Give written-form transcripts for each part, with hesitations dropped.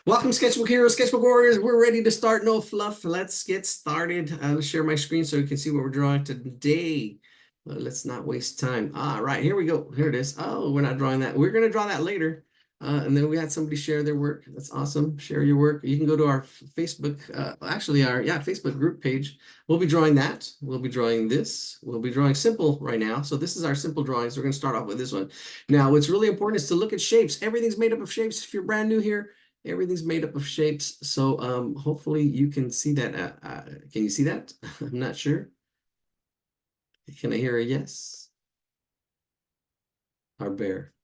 Welcome, Sketchbook Heroes, Sketchbook Warriors. We're ready to start. No fluff. Let's get started. Let's share my screen so you can see what we're drawing today. Let's not waste time. All right, here we go. Here it is. Oh, we're not drawing that. We're going to draw that later. And then we had somebody share their work. That's awesome. Share your work. You can go to our Facebook, Facebook group page. We'll be drawing that. We'll be drawing this. We'll be drawing simple right now. So this is our simple drawings. We're going to start off with this one. Now, what's really important is to look at shapes. Everything's made up of shapes. If you're brand new here, everything's made up of shapes. So hopefully you can see that. Can you see that? I'm not sure. Can I hear a yes? Our bear.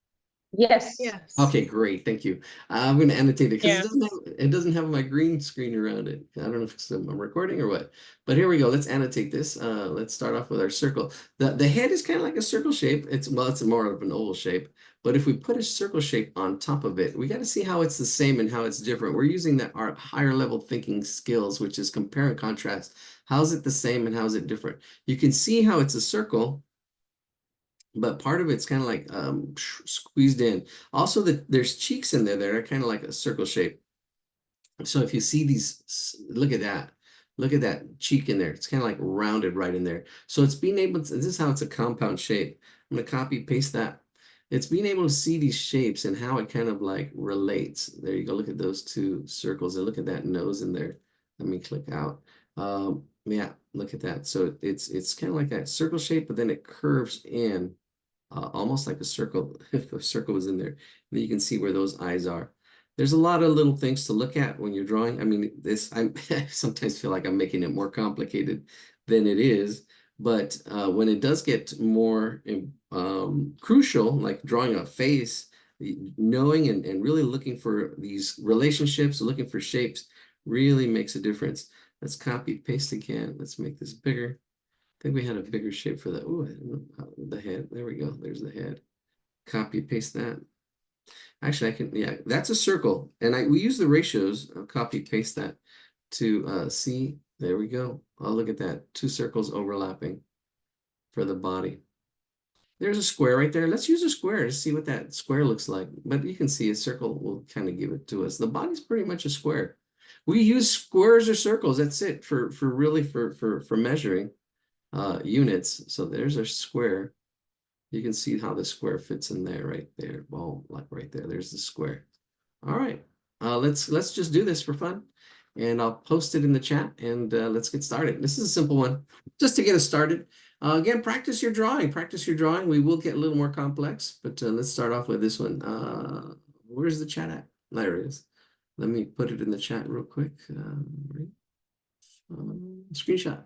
Yes. Yes. Okay, great. Thank you. I'm going to annotate it because Yeah. it doesn't have my green screen around it. I don't know if it's I'm recording or what, but here we go. Let's annotate this. Let's start off with our circle. The head is kind of like a circle shape. It's more of an oval shape. But if we put a circle shape on top of it, we got to see how it's the same and how it's different. We're using our higher level thinking skills, which is compare and contrast. How's it the same and how's it different? You can see how it's a circle, but part of it's kind of like squeezed in. Also, there's cheeks in there that are kind of like a circle shape. So if you see these, look at that. Look at that cheek in there. It's kind of like rounded right in there. So it's being able to, this is how it's a compound shape. I'm going to copy paste that. It's being able to see these shapes and how it kind of like relates. There you go. Look at those two circles and look at that nose in there. Let me click out. Yeah, look at that. So it's kind of like that circle shape, but then it curves in. Almost like a circle, if a circle was in there. Then you can see where those eyes are. There's a lot of little things to look at when you're drawing. I mean, I sometimes feel like I'm making it more complicated than it is. But when it does get more crucial, like drawing a face, knowing and really looking for these relationships, looking for shapes, really makes a difference. Let's copy, paste again. Let's make this bigger. I think we had a bigger shape for that. Oh, the head. There we go. There's the head. Copy, paste that. Actually, I can, yeah, that's a circle. And we use the ratios. I'll copy, paste that to see. There we go. Oh, look at that. Two circles overlapping for the body. There's a square right there. Let's use a square to see what that square looks like. But you can see a circle will kind of give it to us. The body's pretty much a square. We use squares or circles. That's it for measuring units. So there's a square. You can see how the square fits in there, right there. Well, like right there. There's the square. All right. Let's just do this for fun, and I'll post it in the chat, and let's get started. This is a simple one, just to get us started. Again, practice your drawing. Practice your drawing. We will get a little more complex, but let's start off with this one. Where's the chat at? There it is. Let me put it in the chat real quick. Screenshot.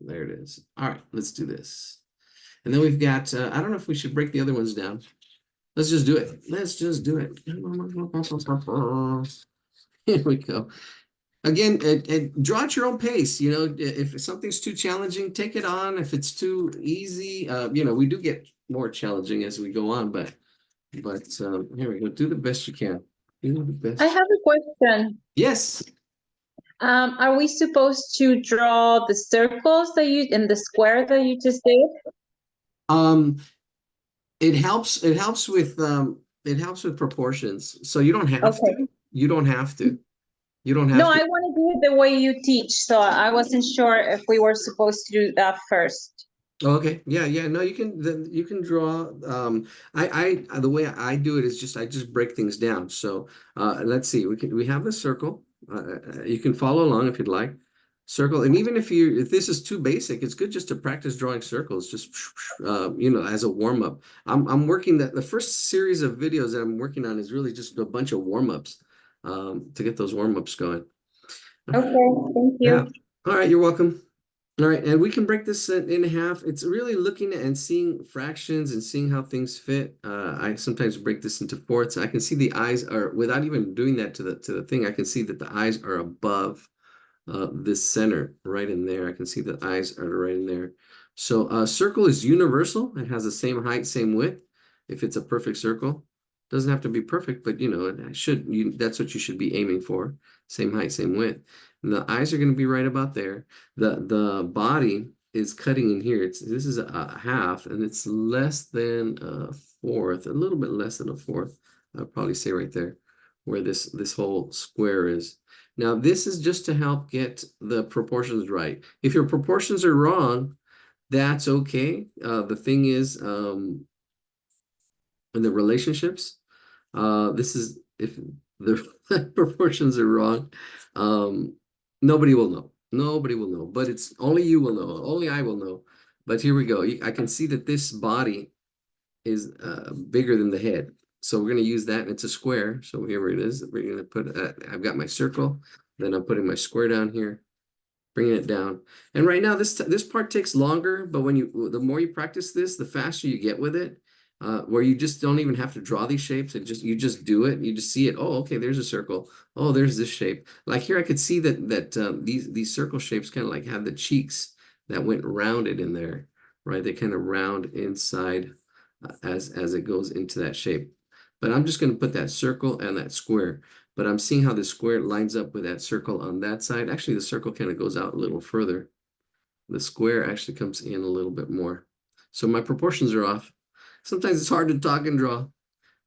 There it is. All right, let's do this. And then we've got, I don't know if we should break the other ones down. Let's just do it. Let's just do it. Here we go. Again, draw at your own pace. You know, if something's too challenging, take it on. If it's too easy, you know, we do get more challenging as we go on, but here we go. Do the best you can. Do the best. I have a question. Yes. Are we supposed to draw the circles that you and the square that you just did? It helps with proportions. So you don't have to. You don't have to. You don't have No, to. I want to do it the way you teach, so I wasn't sure if we were supposed to do that first. Okay. Yeah. No, you can draw. I the way I do it is I just break things down. So let's see. We have the circle. You can follow along if you'd like. Circle, and even if this is too basic, it's good just to practice drawing circles, just you know, as a warm-up. I'm working the first series of videos that I'm working on is really just a bunch of warm-ups to get those warm-ups going. Okay, thank you. Yeah. All right, you're welcome. All right, and we can break this in half. It's really looking at and seeing fractions and seeing how things fit. I sometimes break this into fourths. I can see the eyes are, without even doing that to the thing, I can see that the eyes are above this center right in there. I can see the eyes are right in there. So a circle is universal. It has the same height, same width. If it's a perfect circle, doesn't have to be perfect, but you know, that's what you should be aiming for. Same height, same width. And the eyes are going to be right about there. The body is cutting in here. This is a half, and it's less than a fourth, a little bit less than a fourth. I'll probably say right there. where this whole square is. Now, this is just to help get the proportions right. If your proportions are wrong, that's okay. The thing is, in the relationships, this is if the proportions are wrong, um, nobody will know. Nobody will know, but it's only you will know. Only I will know. But here we go. I can see that this body is bigger than the head. So we're going to use that. It's a square. So here it is. We're going to put, I've got my circle. Then I'm putting my square down here, bringing it down. And right now, this part takes longer, but the more you practice this, the faster you get with it. Where you just don't even have to draw these shapes. You just do it. You just see it. Oh, okay, there's a circle. Oh, there's this shape. Like here, I could see that these circle shapes kind of like have the cheeks that went rounded in there, right? They kind of round inside as it goes into that shape. But I'm just going to put that circle and that square. But I'm seeing how the square lines up with that circle on that side. Actually, the circle kind of goes out a little further. The square actually comes in a little bit more. So my proportions are off. Sometimes it's hard to talk and draw.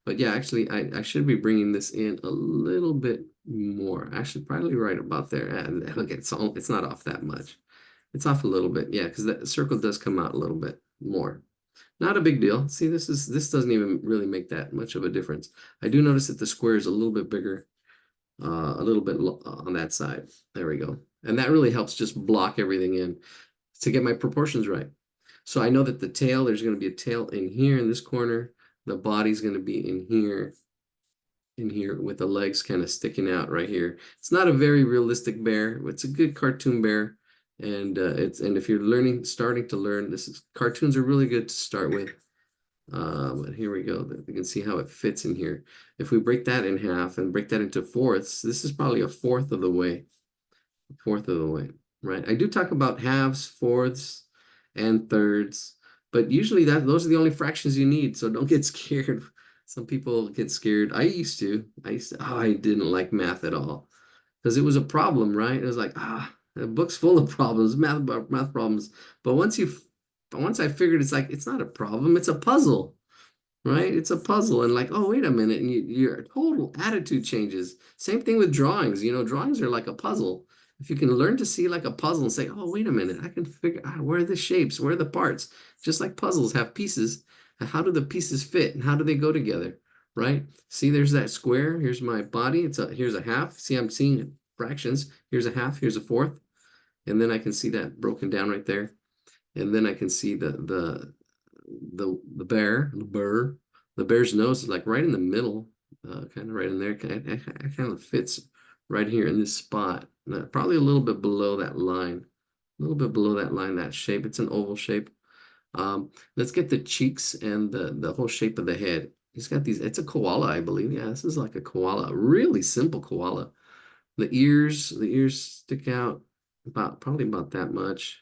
But yeah, actually, I should be bringing this in a little bit more. Actually, probably right about there. And look, it's not off that much. It's off a little bit. Yeah, because the circle does come out a little bit more. Not a big deal. See, this doesn't even really make that much of a difference. I do notice that the square is a little bit bigger, a little bit on that side. There we go. And that really helps just block everything in to get my proportions right. So I know that the tail, there's going to be a tail in here in this corner. The body's going to be in here with the legs kind of sticking out right here. It's not a very realistic bear. It's a good cartoon bear. And if you're starting to learn, cartoons are really good to start with. But here we go. You can see how it fits in here. If we break that in half and break that into fourths, this is probably a fourth of the way. A fourth of the way, right? I do talk about halves, fourths, and thirds, but usually those are the only fractions you need. So don't get scared. Some people get scared. I used to. Oh, I didn't like math at all because it was a problem, right? It was like, the book's full of problems, math problems. But once I figured it's not a problem, it's a puzzle, right? It's a puzzle. And like, oh, wait a minute. And your total attitude changes. Same thing with drawings. Drawings are like a puzzle. If you can learn to see like a puzzle and say, oh, wait a minute, I can figure out where are the shapes, where are the parts, just like puzzles have pieces. How do the pieces fit and how do they go together, right? See, there's that square. Here's my body. Here's a half. See, I'm seeing fractions. Here's a half. Here's a fourth. And then I can see that broken down right there. And then I can see the bear's nose is like right in the middle, kind of right in there. It kind of fits right here in this spot. Probably a little bit below that line, a little bit below that line, that shape. It's an oval shape. Let's get the cheeks and the whole shape of the head. He's got these. It's a koala, I believe. Yeah, this is like a koala, a really simple koala. The ears stick out probably about that much.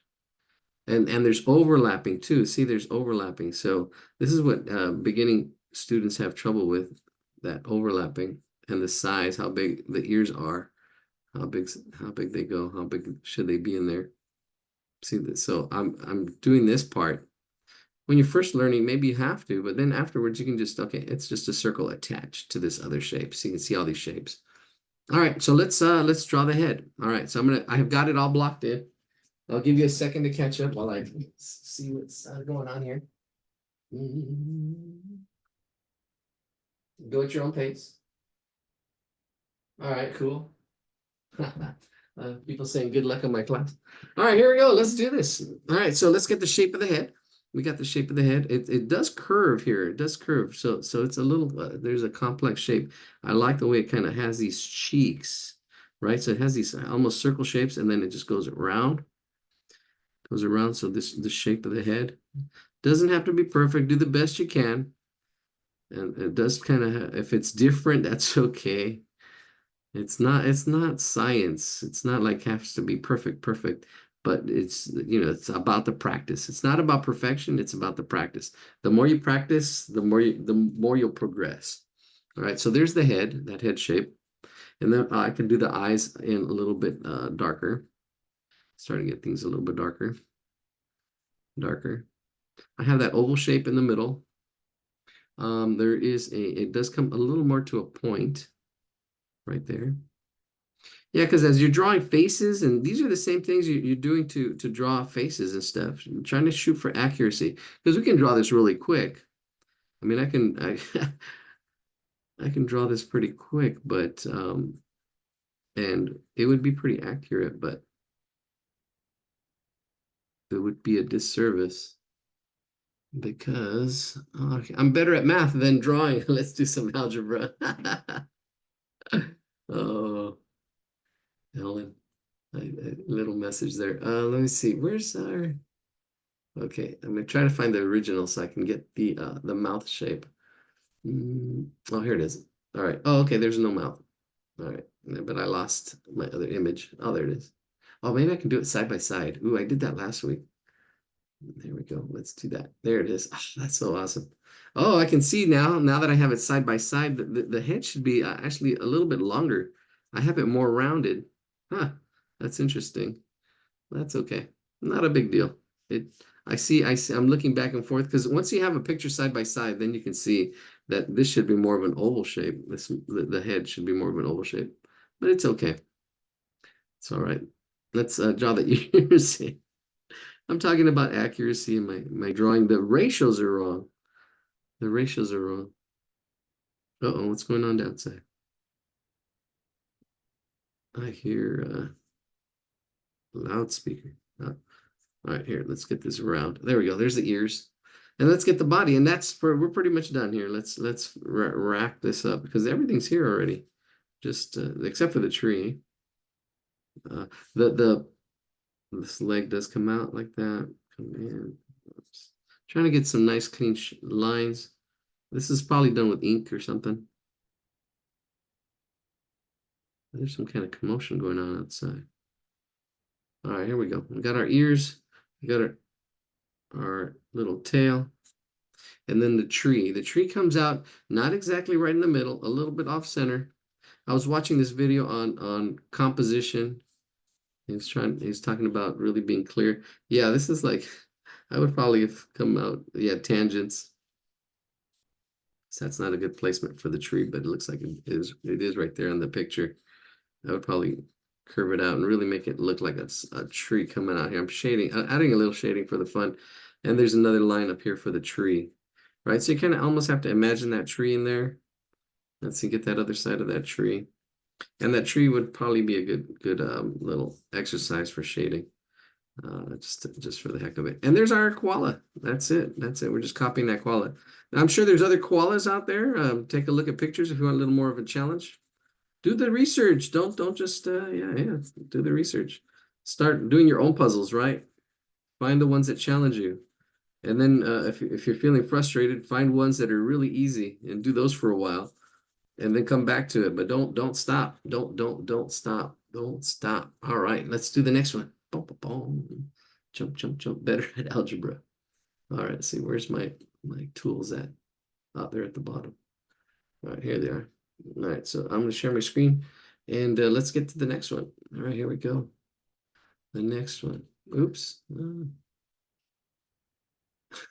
And there's overlapping too. See, there's overlapping. So this is what beginning students have trouble with, that overlapping and the size, how big the ears are, how big they go, how big should they be in there. See this? So I'm doing this part. When you're first learning, maybe you have to, but then afterwards you can just, okay, it's just a circle attached to this other shape. So you can see all these shapes. All right, so let's draw the head. All right, so I have got it all blocked in. I'll give you a second to catch up while I see what's going on here. Go at your own pace. All right, cool. People saying good luck in my class. All right, here we go. Let's do this. All right, so let's get the shape of the head. We got the shape of the head. It does curve here. It does curve. So it's a little, there's a complex shape. I like the way it kind of has these cheeks, right? So it has these almost circle shapes, and then it just goes around. So the shape of the head doesn't have to be perfect. Do the best you can. And it does kind of, if it's different, that's okay. It's not science. It's not like has to be perfect, but it's about the practice. It's not about perfection, it's about the practice. The more you practice, the more you'll progress. All right, so there's the head, that head shape. And then I can do the eyes in a little bit darker. Starting to get things a little bit darker. I have that oval shape in the middle. It does come a little more to a point. right there. Yeah, because as you're drawing faces, and these are the same things you're doing to draw faces and stuff. You're trying to shoot for accuracy because we can draw this really quick. I mean, I can draw this pretty quick, but and it would be pretty accurate, but it would be a disservice because okay, I'm better at math than drawing. Let's do some algebra. Oh, Ellen, little message there. Let me see. Where's our? Okay, I'm gonna try to find the original so I can get the mouth shape. Oh, here it is. All right. Oh, okay. There's no mouth. All right, but I lost my other image. Oh, there it is. Oh, maybe I can do it side by side. Ooh, I did that last week. There we go. Let's do that. There it is. Ah, that's so awesome. Oh, I can see now. Now that I have it side by side, the head should be actually a little bit longer. I have it more rounded. Huh. That's interesting. That's okay. Not a big deal. It. I see. I'm looking back and forth because once you have a picture side by side, then you can see that this should be more of an oval shape. The head should be more of an oval shape, but it's okay. It's all right. Let's draw the ears. I'm talking about accuracy in my drawing. The ratios are wrong. The ratios are wrong. Uh-oh, what's going on outside? I hear loudspeaker. All right, here, let's get this around. There we go. There's the ears. And let's get the body. And we're pretty much done here. Let's rack this up because everything's here already. Just except for the tree. Uh, the this leg does come out like that. Come in. Oops. Trying to get some nice clean lines. This is probably done with ink or something. There's some kind of commotion going on outside. All right, here we go. We got our ears. We got our little tail. And then the tree. The tree comes out not exactly right in the middle, a little bit off center. I was watching this video on composition. He's talking about really being clear. Yeah, this is like I would probably have come out, yeah, tangents. So that's not a good placement for the tree, but it looks like it is right there in the picture. I would probably curve it out and really make it look like a tree coming out here. I'm shading, adding a little shading for the fun. And there's another line up here for the tree, right? So you kind of almost have to imagine that tree in there. Let's see, get that other side of that tree. And that tree would probably be a good little exercise for shading, just for the heck of it. And there's our koala. That's it. That's it. We're just copying that koala. Now, I'm sure there's other koalas out there. Take a look at pictures if you want a little more of a challenge. Do the research. Don't just yeah. Do the research. Start doing your own puzzles, right? Find the ones that challenge you. And then if you're feeling frustrated, find ones that are really easy and do those for a while and then come back to it. But don't stop. Don't stop. Don't stop. All right, let's do the next one. Boom, boom, boom. Jump. Better at algebra. All right, let's see, where's my tools at? Oh, they're at the bottom. All right, here they are. All right, so I'm going to share my screen and let's get to the next one. All right, here we go. The next one. Oops.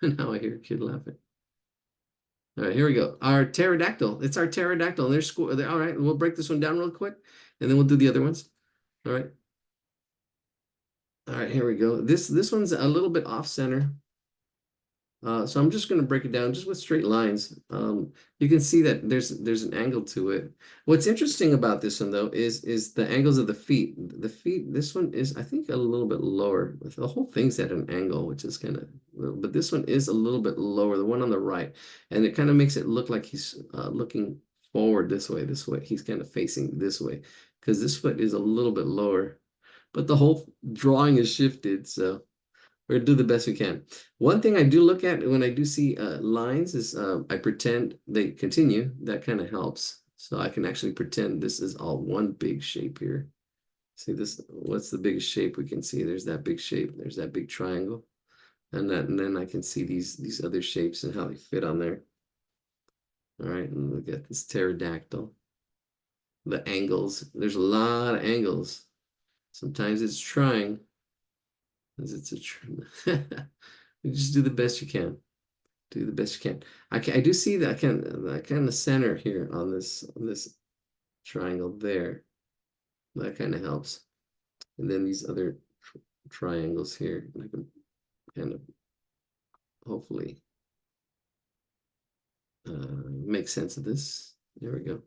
Now I hear a kid laughing. All right, here we go. Our pterodactyl. It's our pterodactyl. There's school. All right, we'll break this one down real quick, and then we'll do the other ones. All right. All right, here we go. This one's a little bit off center. So I'm just going to break it down just with straight lines. You can see that there's an angle to it. What's interesting about this one though is the angles of the feet. The feet, this one is I think a little bit lower. The whole thing's at an angle, which is kind of, but this one is a little bit lower, the one on the right, and it kind of makes it look like he's looking forward this way. This way, he's kind of facing this way because this foot is a little bit lower, but the whole drawing is shifted, so. We're gonna do the best we can. One thing I do look at when I do see lines is I pretend they continue. That kind of helps. So I can actually pretend this is all one big shape here. See this, what's the biggest shape we can see? There's that big shape, there's that big triangle. And then I can see these other shapes and how they fit on there. All right, and look at this pterodactyl. The angles, there's a lot of angles. Sometimes it's trying. Because it's a you just do the best you can. Do the best you can. I do see that kind of center here on this triangle there. That kind of helps. And then these other triangles here, I can kind of hopefully make sense of this. There we go.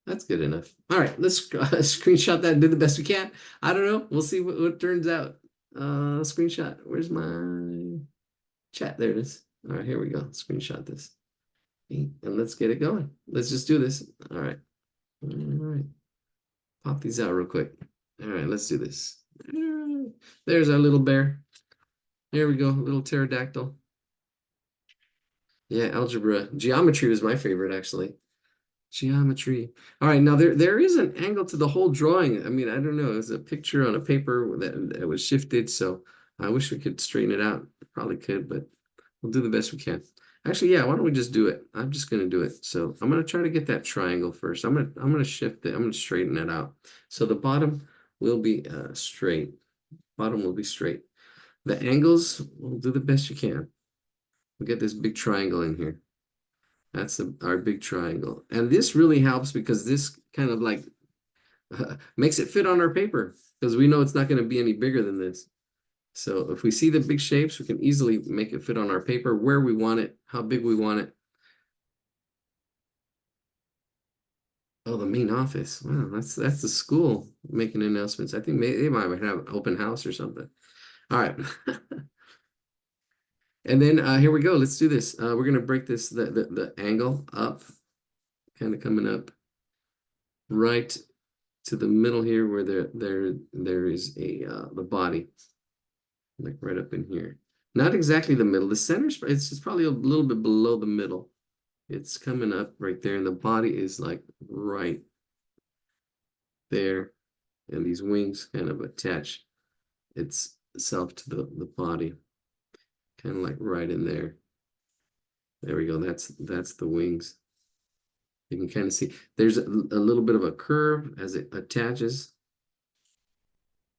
That's good enough. All right, let's screenshot that and do the best we can. I don't know. We'll see what turns out. Screenshot. Where's my chat? There it is. All right, here we go. Screenshot this. And let's get it going. Let's just do this. All right. All right. Pop these out real quick. All right, let's do this. All right. There's our little bear. There we go, little pterodactyl. Yeah, algebra. Geometry was my favorite, actually. Geometry. All right, now there is an angle to the whole drawing. I mean, I don't know. It's a picture on a paper that was shifted, so I wish we could straighten it out. Probably could, but we'll do the best we can. Actually, yeah, why don't we just do it? I'm just gonna do it. So I'm gonna try to get that triangle first. I'm gonna shift it. I'm gonna straighten it out. So the bottom will be straight. Bottom will be straight. The angles, we'll do the best you can. We'll get this big triangle in here. That's our big triangle. And this really helps because this kind of like makes it fit on our paper because we know it's not going to be any bigger than this. So if we see the big shapes, we can easily make it fit on our paper where we want it, how big we want it. Oh, the main office. Wow, that's the school making announcements. I think they might have an open house or something. All right. And then here we go. Let's do this. We're gonna break this the angle up, kind of coming up right to the middle here where there is a the body, like right up in here. Not exactly the middle. The center it's probably a little bit below the middle. It's coming up right there, and the body is like right there, and these wings kind of attach itself to the body, kind of like right in there. There we go. That's the wings. You can kind of see there's a little bit of a curve as it attaches,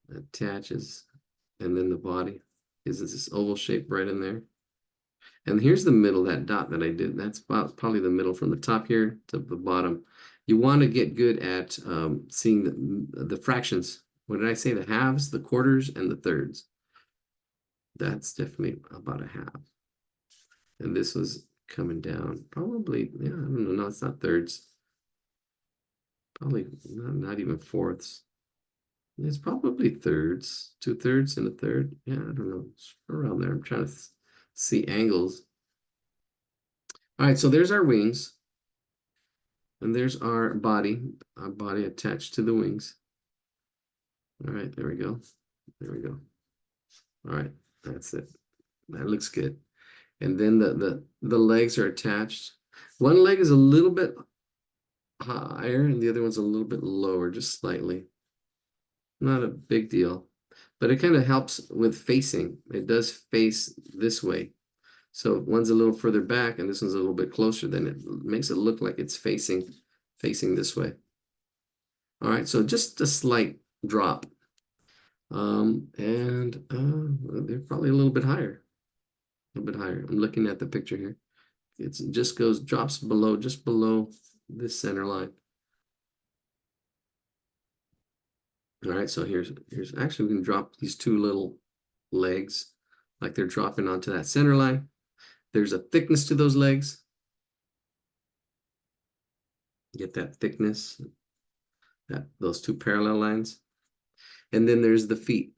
and then the body is this oval shape right in there. And here's the middle, that dot that I did. That's probably the middle from the top here to the bottom. You want to get good at seeing the fractions. What did I say? The halves, the quarters, and the thirds. That's definitely about a half. And this was coming down. Probably, yeah, I don't know. No, it's not thirds. Probably not even fourths. It's probably thirds, 2/3 and a third. Yeah, I don't know. It's around there. I'm trying to see angles. All right, so there's our wings. And there's our body attached to the wings. All right, there we go. There we go. All right, that's it. That looks good. And then the legs are attached. One leg is a little bit higher and the other one's a little bit lower, just slightly. Not a big deal, but it kind of helps with facing. It does face this way. So one's a little further back and this one's a little bit closer, then it makes it look like it's facing this way. All right, so just a slight drop. And they're probably a little bit higher. A little bit higher. I'm looking at the picture here. It just drops below, just below this center line. All right, so here's actually we can drop these two little legs like they're dropping onto that center line. There's a thickness to those legs. Get that thickness, those two parallel lines. And then there's the feet.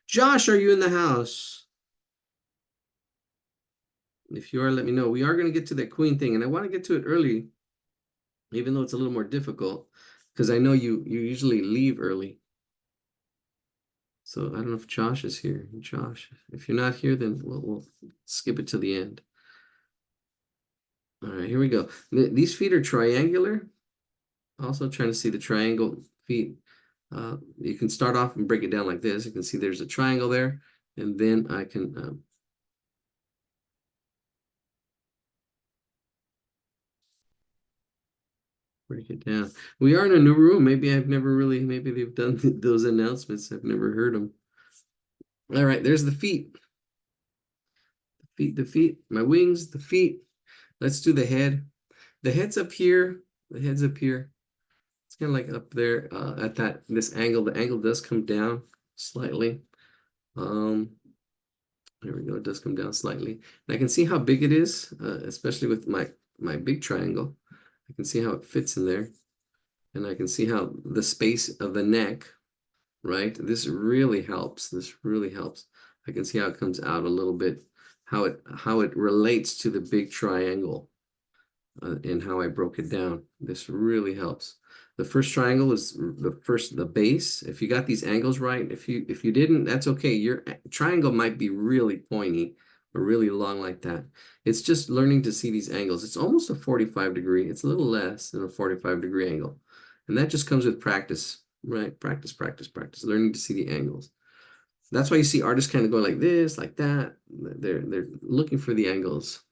Josh, are you in the house? If you are, let me know. We are going to get to that queen thing, and I want to get to it early, even though it's a little more difficult, because I know you usually leave early. So I don't know if Josh is here. Josh, if you're not here, then we'll skip it to the end. All right, here we go. These feet are triangular. Also trying to see the triangle feet. You can start off and break it down like this. You can see there's a triangle there, and then I can break it down. We are in a new room. Maybe maybe they've done those announcements. I've never heard them. All right, there's the feet. The feet, my wings, the feet. Let's do the head. The head's up here. The head's up here. It's kind of like up there at this angle. The angle does come down slightly. Um, there we go. It does come down slightly. And I can see how big it is, especially with my big triangle. I can see how it fits in there. And I can see how the space of the neck, right? This really helps. This really helps. I can see how it comes out a little bit, how it relates to the big triangle, and how I broke it down. This really helps. The first triangle is the base. If you got these angles right, if you didn't, that's okay. Your triangle might be really pointy or really long like that. It's just learning to see these angles. It's almost a 45 degree. It's a little less than a 45-degree angle. And that just comes with practice, right? Practice, practice, practice, learning to see the angles. That's why you see artists kind of go like this, like that. They're looking for the angles.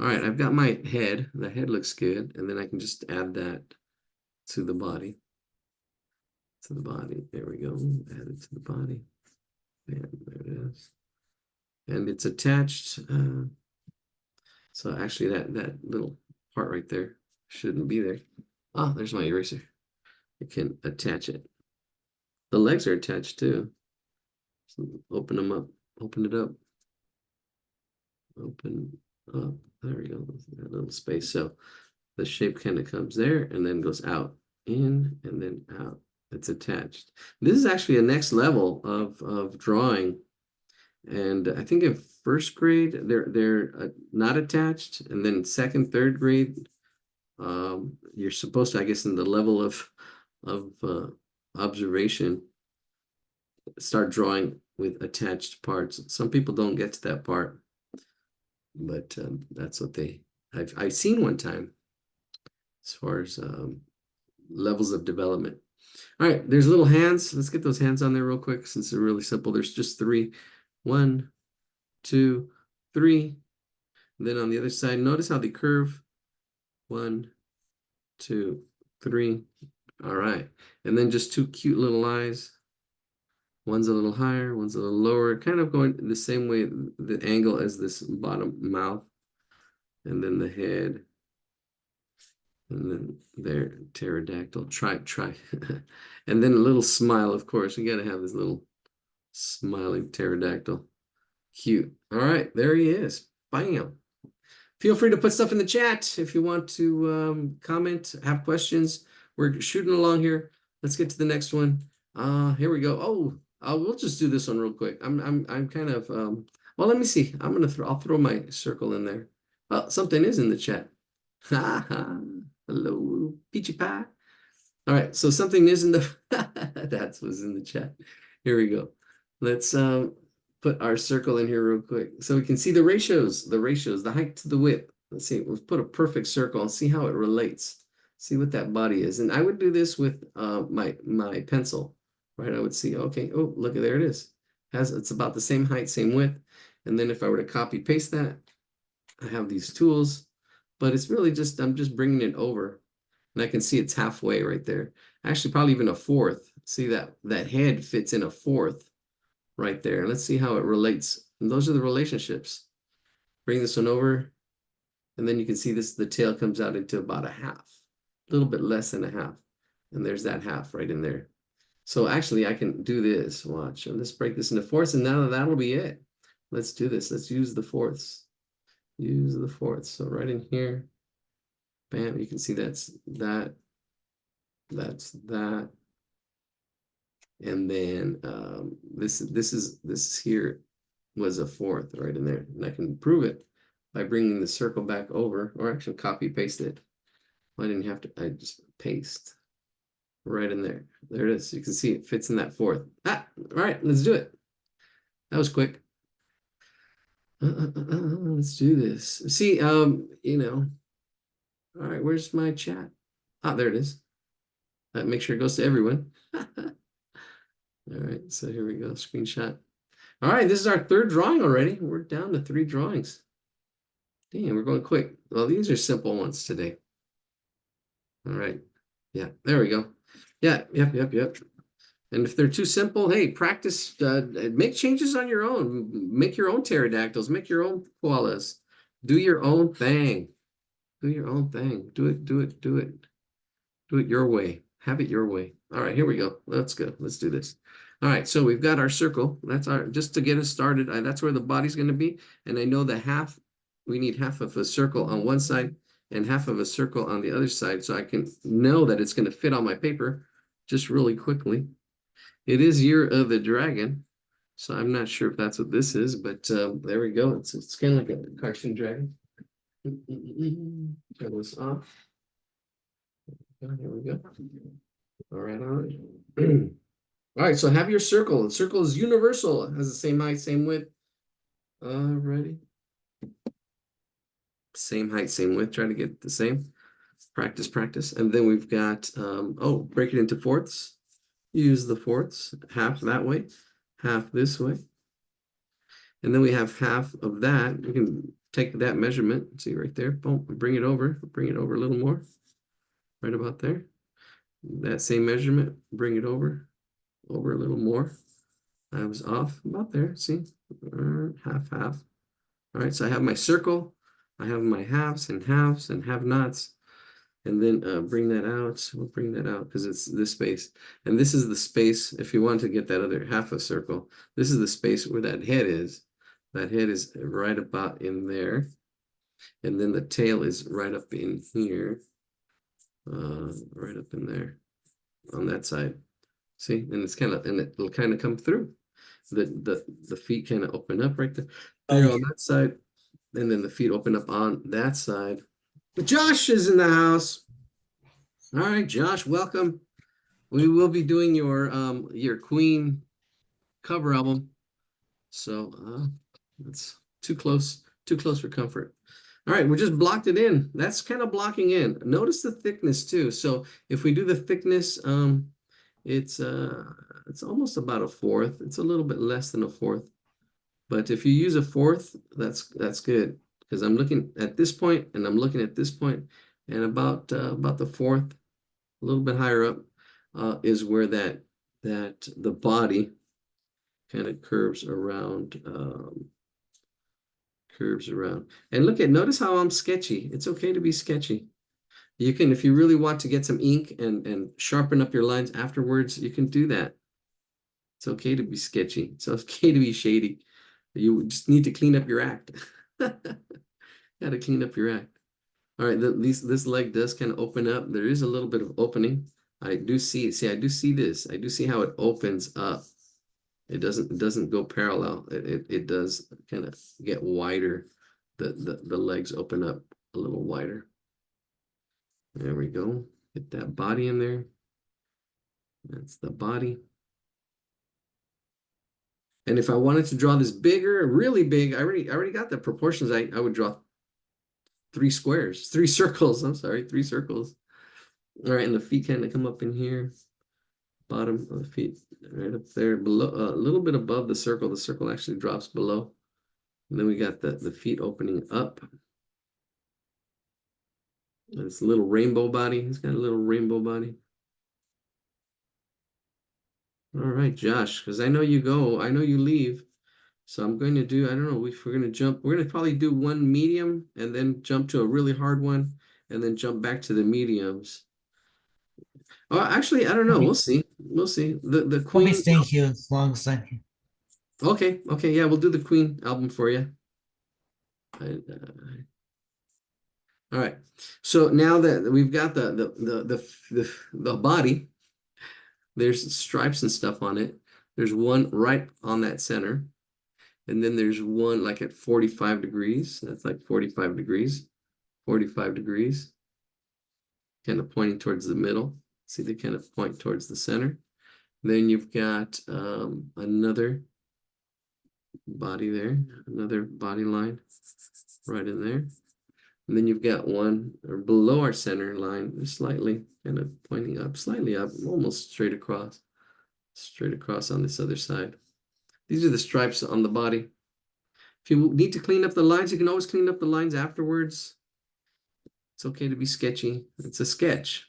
All right, I've got my head. The head looks good. And then I can just add that to the body. To the body. There we go. Add it to the body. And there it is. And it's attached. So actually that little part right there shouldn't be there. Oh, there's my eraser. I can attach it. The legs are attached too. So open them up. Open it up. Open up. There we go. That little space. So the shape kind of comes there and then goes out, in, and then out. It's attached. This is actually a next level of drawing. And I think in first grade, they're not attached. And then second, third grade, you're supposed to, I guess, in the level of observation, start drawing with attached parts. Some people don't get to that part, but that's what I've seen one time as far as levels of development. All right, there's little hands. Let's get those hands on there real quick since they're really simple. There's just three. 1, 2, 3. And then on the other side, notice how they curve. 1, 2, 3. All right. And then just two cute little eyes. One's a little higher, one's a little lower, kind of going the same way, the angle as this bottom mouth. And then the head. And then there, pterodactyl, try. And then a little smile, of course. You got to have this little smiling pterodactyl. Cute. All right, there he is. Bam. Feel free to put stuff in the chat if you want to comment, have questions. We're shooting along here. Let's get to the next one. Here we go. We'll just do this one real quick. I'm kind of well, let me see. I'll throw my circle in there. Oh, something is in the chat. Ha ha. Hello, peachy pie. All right, so something is in the that was in the chat. Here we go. Let's put our circle in here real quick so we can see the ratios, the height to the width. Let's see, let's put a perfect circle and see how it relates. See what that body is. And I would do this with my pencil, right? I would see, okay, oh, look, there it is. It's about the same height, same width. And then if I were to copy paste that, I have these tools, but it's really just, I'm just bringing it over. And I can see it's halfway right there. Actually, probably even a fourth. See that head fits in a fourth right there. Let's see how it relates. And those are the relationships. Bring this one over. And then you can see the tail comes out into about a half, a little bit less than a half. And there's that half right in there. So actually I can do this, watch. And let's break this into fourths and now that'll be it. Let's do this. Let's use the fourths. Use the fourths. So right in here, bam, you can see that's that. And then this here was a fourth right in there. And I can prove it by bringing the circle back over, or actually copy paste it. I didn't have to, I just paste right in there. There it is. You can see it fits in that fourth. All right, let's do it. That was quick. Let's do this. See, all right, where's my chat? There it is. Make sure it goes to everyone. All right, so here we go, screenshot. All right, this is our third drawing already. We're down to 3 drawings. Damn, we're going quick. Well, these are simple ones today. All right, yeah, there we go. Yeah, yep. And if they're too simple, hey, practice, make changes on your own. Make your own pterodactyls, make your own koalas. Do your own thing. Do your own thing. Do it, do it, do it. Do it your way. Have it your way. All right, here we go. Let's go. Let's do this. All right, so we've got our circle. That's our, just to get us started. That's where the body's going to be. And I know the half, we need half of a circle on one side and half of a circle on the other side. So I can know that it's going to fit on my paper just really quickly. It is Year of the Dragon. So I'm not sure if that's what this is, but there we go. It's kind of like a cartoon dragon. Turn this off. Here we go. All right, all right. All right, so have your circle. The circle is universal. It has the same height, same width. Ready? Same height, same width. Try to get the same. Practice, practice. And then we've got, oh, break it into fourths. Use the fourths. Half that way, half this way. And then we have half of that. We can take that measurement. See right there. Boom, bring it over a little more. Right about there. That same measurement, bring it over a little more. I was off about there. See, half, half. All right, so I have my circle. I have my halves and have-nots. And then bring that out. We'll bring that out because it's this space. And this is the space, if you want to get that other half a circle, this is the space where that head is. That head is right about in there. And then the tail is right up in here. Right up in there on that side. See, and it's kind of, and it'll kind of come through. The feet kind of open up right there. There on that side. And then the feet open up on that side. But Josh is in the house. All right, Josh, welcome. We will be doing your Queen cover album. So it's too close for comfort. All right, we just blocked it in. That's kind of blocking in. Notice the thickness too. So if we do the thickness, it's almost about a fourth. It's a little bit less than a fourth. But if you use a fourth, that's good. Because I'm looking at this point and I'm looking at this point, and about the fourth, a little bit higher up, is where that the body kind of curves around. And notice how I'm sketchy. It's okay to be sketchy. You can, if you really want to get some ink and sharpen up your lines afterwards, you can do that. It's okay to be sketchy. It's okay to be shady. You just need to clean up your act. Got to clean up your act. All right, this leg does kind of open up. There is a little bit of opening. I do see it. See, I do see this. I do see how it opens up. It doesn't go parallel. It does kind of get wider. The legs open up a little wider. There we go. Get that body in there. That's the body. And if I wanted to draw this bigger, really big, I already got the proportions. I would draw three circles. I'm sorry, three circles. All right, and the feet kind of come up in here. Bottom of the feet, right up there, below, a little bit above the circle. The circle actually drops below. And then we got the feet opening up. This little rainbow body. He's got a little rainbow body. All right, Josh, because I know you go, I know you leave. So I'm going to do, I don't know if we're going to jump, we're going to probably do one medium and then jump to a really hard one and then jump back to the mediums. Oh, actually, I don't know. We'll see. We'll see. The I'll be Queen. staying here as long as I'm here. Okay, okay, yeah, we'll do the Queen album for you. All right. So now that we've got the body, there's stripes and stuff on it. There's one right on that center. And then there's one like at 45 degrees. That's like 45 degrees. 45 degrees. Kind of pointing towards the middle. See, they kind of point towards the center. Then you've got another body there, another body line right in there. And then you've got one below our center line, slightly kind of pointing up, slightly up, almost straight across on this other side. These are the stripes on the body. If you need to clean up the lines, you can always clean up the lines afterwards. It's okay to be sketchy. It's a sketch.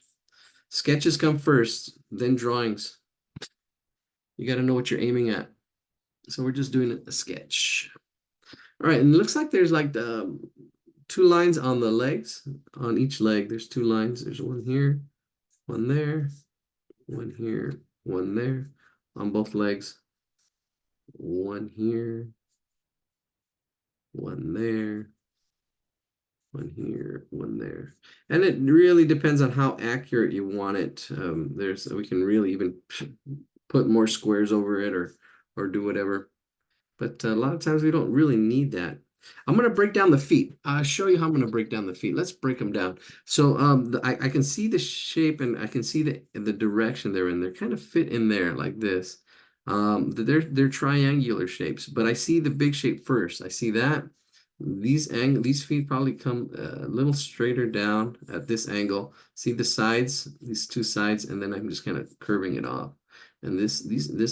Sketches come first, then drawings. You got to know what you're aiming at. So we're just doing a sketch. All right, and it looks like there's like two lines on the legs. On each leg, there's two lines. There's one here, one there, one here, one there. On both legs, one here, one there, one here, one there. And it really depends on how accurate you want it. We can really even put more squares over it or do whatever. But a lot of times we don't really need that. I'm going to break down the feet. I'll show you how I'm going to break down the feet. Let's break them down. So I can see the shape and I can see the direction they're in. They're kind of fit in there like this. They're triangular shapes, but I see the big shape first. I see that. These feet probably come a little straighter down at this angle. See the sides, these two sides, and then I'm just kind of curving it off. And this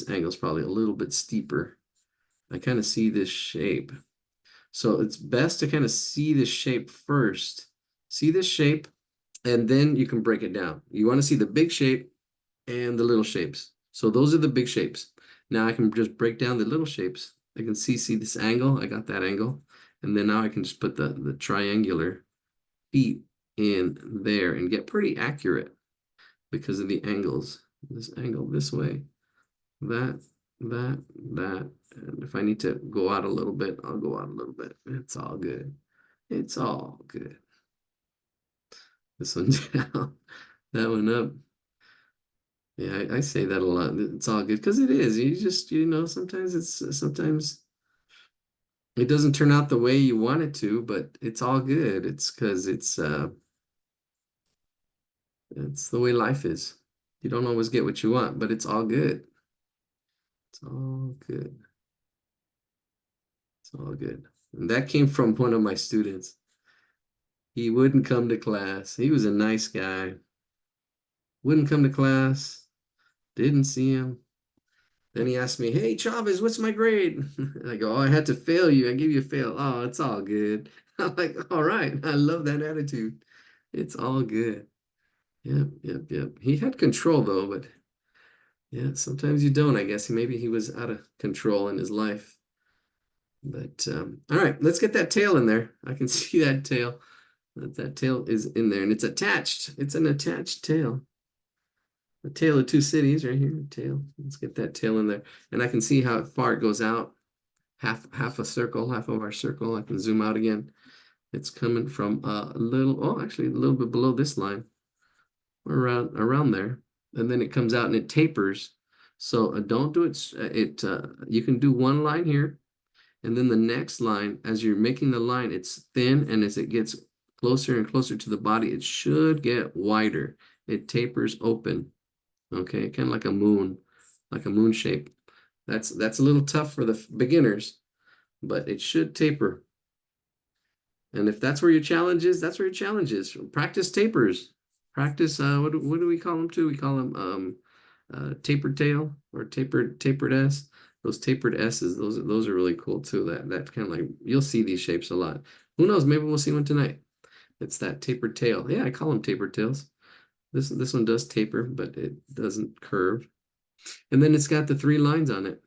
angle is probably a little bit steeper. I kind of see this shape. So it's best to kind of see this shape first. See this shape, and then you can break it down. You want to see the big shape and the little shapes. So those are the big shapes. Now I can just break down the little shapes. I can see this angle. I got that angle. And then now I can just put the triangular feet in there and get pretty accurate because of the angles. This angle this way, that. And if I need to go out a little bit, I'll go out a little bit. It's all good. It's all good. This one down, that one up. Yeah, I say that a lot. It's all good because it is. You just, sometimes it doesn't turn out the way you want it to, but it's all good. It's because it's the way life is. You don't always get what you want, but it's all good. It's all good. It's all good. And that came from one of my students. He wouldn't come to class. He was a nice guy. Wouldn't come to class. Didn't see him. Then he asked me, "Hey, Chavez, what's my grade?" And I go, "Oh, I had to fail you. I gave you a fail." "Oh, it's all good." I'm like, "All right." I love that attitude. It's all good. Yep. He had control though, but yeah, sometimes you don't, I guess. Maybe he was out of control in his life. But all right, let's get that tail in there. I can see that tail. That tail is in there and it's attached. It's an attached tail. The tail of two cities right here. Tail. Let's get that tail in there. And I can see how far it goes out. Half a circle, half of our circle. I can zoom out again. It's coming from actually a little bit below this line. Around there. And then it comes out and it tapers. So don't do it. You can do one line here. And then the next line, as you're making the line, it's thin. And as it gets closer and closer to the body, it should get wider. It tapers open. Okay, kind of like a moon shape. That's a little tough for the beginners, but it should taper. And if that's where your challenge is, that's where your challenge is. Practice tapers. Practice, what do we call them too? We call them tapered tail or tapered S. Those tapered S's, those are really cool too. That kind of like, you'll see these shapes a lot. Who knows? Maybe we'll see one tonight. It's that tapered tail. Yeah, I call them tapered tails. This one does taper, but it doesn't curve. And then it's got the three lines on it.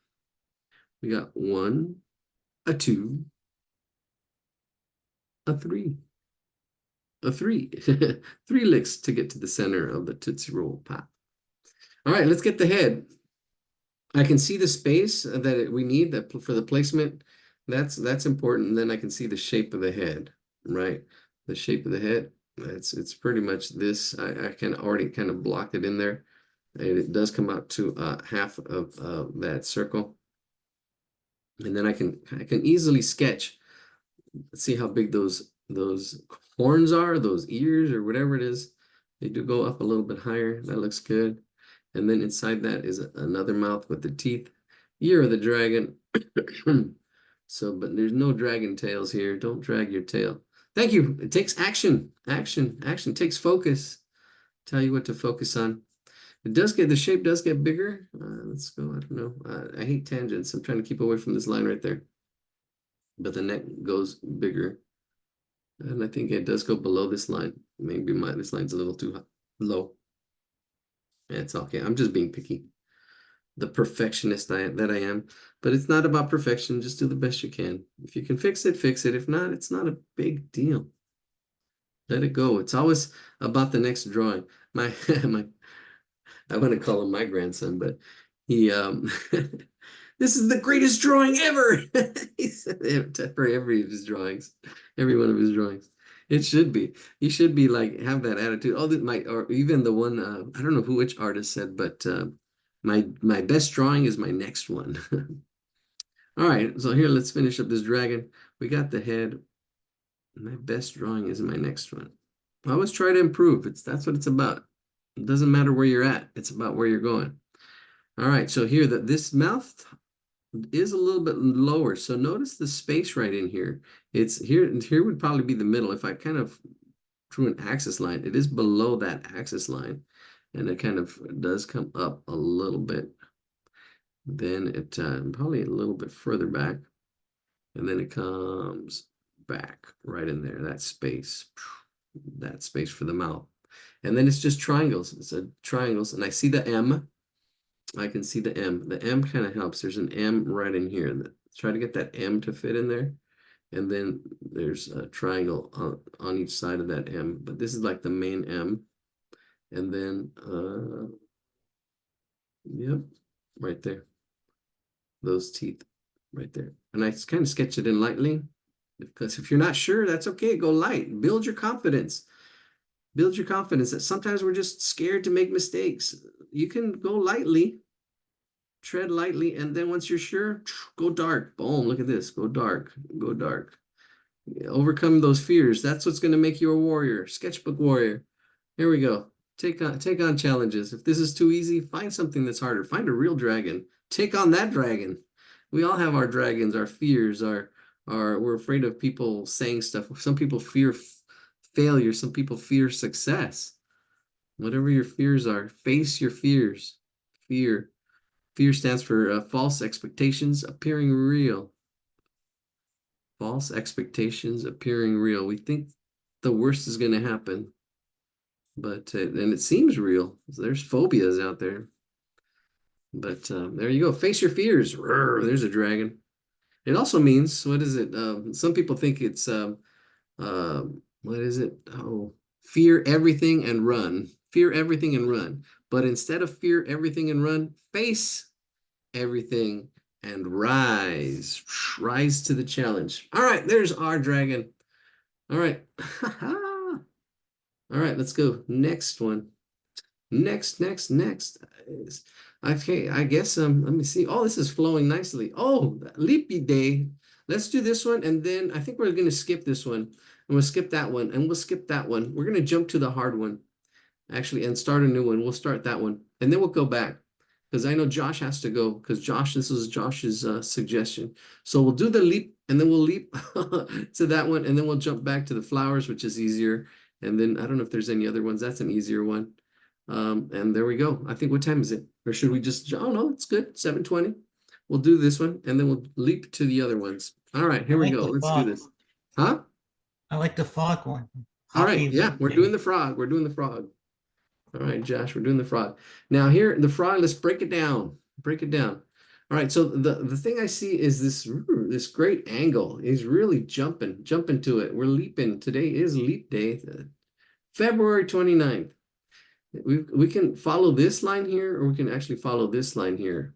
We got one, a two, a three. A three. Three licks to get to the center of the Tootsie Roll Pop. All right, let's get the head. I can see the space that we need for the placement. That's important. And then I can see the shape of the head, right? The shape of the head. It's pretty much this. I can already kind of block it in there. And it does come out to half of that circle. And then I can easily sketch. Let's see how big those horns are, those ears or whatever it is. They do go up a little bit higher. That looks good. And then inside that is another mouth with the teeth. Ear of the dragon. So, but there's no dragon tails here. Don't drag your tail. Thank you. It takes action. Action takes focus. Tell you what to focus on. The shape does get bigger. Let's go, I don't know. I hate tangents. I'm trying to keep away from this line right there. But the neck goes bigger. And I think it does go below this line. Maybe this line's a little too low. It's okay. I'm just being picky. The perfectionist that I am. But it's not about perfection. Just do the best you can. If you can fix it, fix it. If not, it's not a big deal. Let it go. It's always about the next drawing. My my I want to call him my grandson, but he this is the greatest drawing ever. He said it for every of his drawings, every one of his drawings. It should be. He should be like have that attitude. Oh, that might or even the one I don't know who which artist said, but my best drawing is my next one. All right, so here let's finish up this dragon. We got the head. My best drawing is my next one. I always try to improve. That's what it's about. It doesn't matter where you're at. It's about where you're going. All right, so here this mouth is a little bit lower. So notice the space right in here. It's here would probably be the middle. If I kind of drew an axis line, it is below that axis line. And it kind of does come up a little bit. Then it probably a little bit further back. And then it comes back right in there, that space for the mouth. And then it's just triangles. It's a triangles. And I see the M. I can see the M. The M kind of helps. There's an M right in here. Try to get that M to fit in there. And then there's a triangle on each side of that M. But this is like the main M. And then, yep, right there. Those teeth right there. And I kind of sketch it in lightly. Because if you're not sure, that's okay. Go light. Build your confidence. Build your confidence that sometimes we're just scared to make mistakes. You can go lightly, tread lightly, and then once you're sure, go dark. Boom, look at this. Go dark. Go dark. Overcome those fears. That's what's going to make you a warrior, sketchbook warrior. Here we go. Take on challenges. If this is too easy, find something that's harder. Find a real dragon. Take on that dragon. We all have our dragons, our fears, we're afraid of people saying stuff. Some people fear failure. Some people fear success. Whatever your fears are, face your fears. Fear. Fear stands for false expectations appearing real. False expectations appearing real. We think the worst is going to happen, but and it seems real. There's phobias out there. But there you go. Face your fears. Roar, there's a dragon. It also means, what is it? Some people think it's, what is it? Oh, fear everything and run. Fear everything and run. But instead of fear everything and run, face everything and rise. Rise to the challenge. All right, there's our dragon. All right. All right, let's go. Next one. Next. Okay, I guess let me see. Oh, this is flowing nicely. Oh, leapy day. Let's do this one, and then I think we're gonna skip this one, and we'll skip that one, and we'll skip that one. We're gonna jump to the hard one, actually, and start a new one. We'll start that one, and then we'll go back. Because I know Josh has to go, because this was Josh's suggestion. So we'll do the leap, and then we'll leap to that one, and then we'll jump back to the flowers, which is easier. And then I don't know if there's any other ones. That's an easier one. And there we go. I think, what time is it? Or should we just, oh no, it's good, 7:20. We'll do this one, and then we'll leap to the other ones. All right, here we go. Let's do this. Huh? I like the frog one. All right, yeah, we're doing the frog. We're doing the frog. All right, Josh, we're doing the frog. Now here, the frog, let's break it down. Break it down. All right, so the thing I see is this great angle. He's really jumping to it. We're leaping. Today is leap day, February 29th. We can follow this line here, or we can actually follow this line here.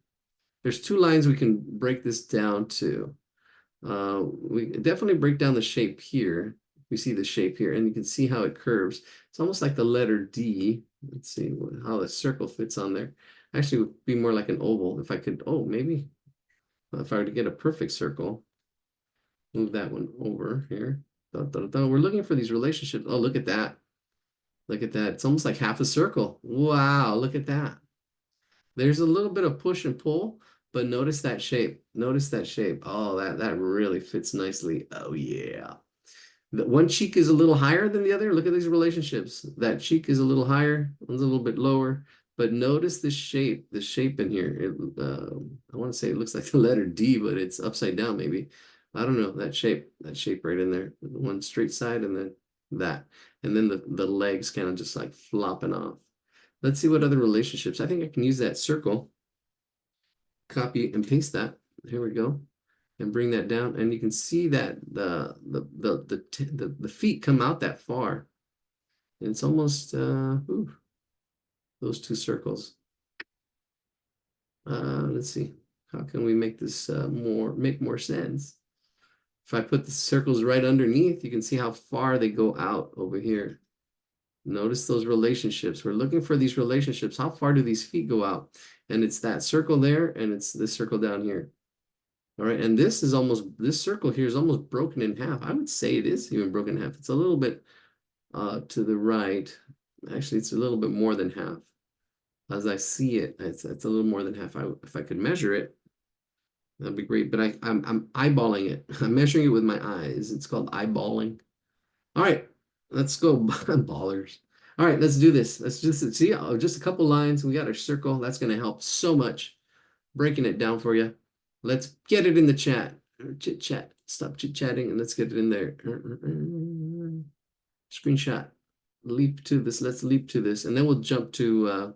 There's two lines we can break this down to. We definitely break down the shape here. We see the shape here, and you can see how it curves. It's almost like the letter D. Let's see how the circle fits on there. Actually, it would be more like an oval. If I could, oh, maybe if I were to get a perfect circle, move that one over here. We're looking for these relationships. Oh, look at that. Look at that. It's almost like half a circle. Wow, look at that. There's a little bit of push and pull, but notice that shape. Notice that shape. Oh, that really fits nicely. Oh, yeah. The one cheek is a little higher than the other. Look at these relationships. That cheek is a little higher, one's a little bit lower. But notice the shape in here. I want to say it looks like the letter D, but it's upside down maybe. I don't know, that shape right in there. One straight side and then that. And then the legs kind of just like flopping off. Let's see what other relationships. I think I can use that circle. Copy and paste that. Here we go. And bring that down, and you can see that the feet come out that far. It's almost those two circles. Let's see. How can we make this make more sense? If I put the circles right underneath, you can see how far they go out over here. Notice those relationships. We're looking for these relationships. How far do these feet go out? And it's that circle there, and it's this circle down here. All right, and this circle here is almost broken in half. I would say it is even broken in half. It's a little bit to the right. Actually, it's a little bit more than half. As I see it, it's a little more than half. If I could measure it, that'd be great. But I'm eyeballing it. I'm measuring it with my eyes. It's called eyeballing. All right, let's go, ballers. All right, let's do this. Let's just see just a couple lines. We got our circle. That's going to help so much. Breaking it down for you. Let's get it in the chat. Chit chat. Stop chit chatting and let's get it in there. Screenshot. Leap to this. Let's leap to this, and then we'll jump to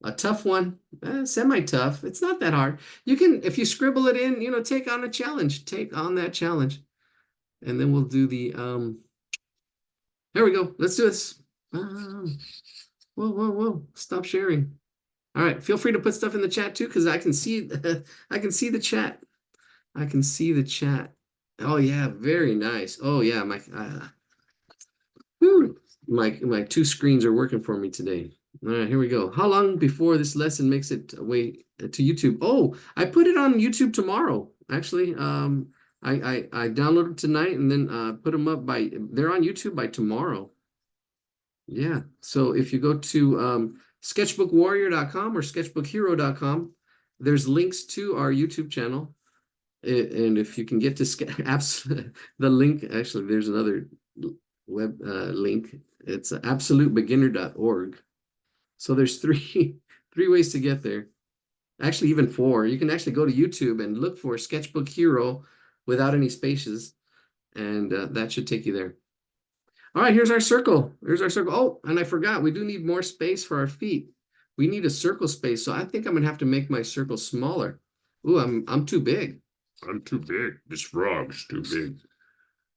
a tough one, semi-tough. It's not that hard. You can, if you scribble it in, take on a challenge. Take on that challenge. And then we'll do the, there we go. Let's do this. Whoa. Stop sharing. All right. Feel free to put stuff in the chat too, because I can see, I can see the chat. I can see the chat. Oh yeah. Very nice. Oh yeah. My two screens are working for me today. All right, here we go. How long before this lesson makes it way to YouTube? Oh, I put it on YouTube tomorrow. Actually, I downloaded tonight and then put them up they're on YouTube by tomorrow. Yeah. So if you go to sketchbookwarrior.com or sketchbookhero.com, there's links to our YouTube channel. And if you can get to apps, the link, actually, there's another web link. It's absolutebeginner.org. So there's three ways to get there. Actually, even four. You can actually go to YouTube and look for Sketchbook Hero without any spaces, and that should take you there. All right, here's our circle. Here's our circle. Oh, and I forgot, we do need more space for our feet. We need a circle space, so I think I'm gonna have to make my circle smaller. Ooh, I'm too big. I'm too big. This frog's too big.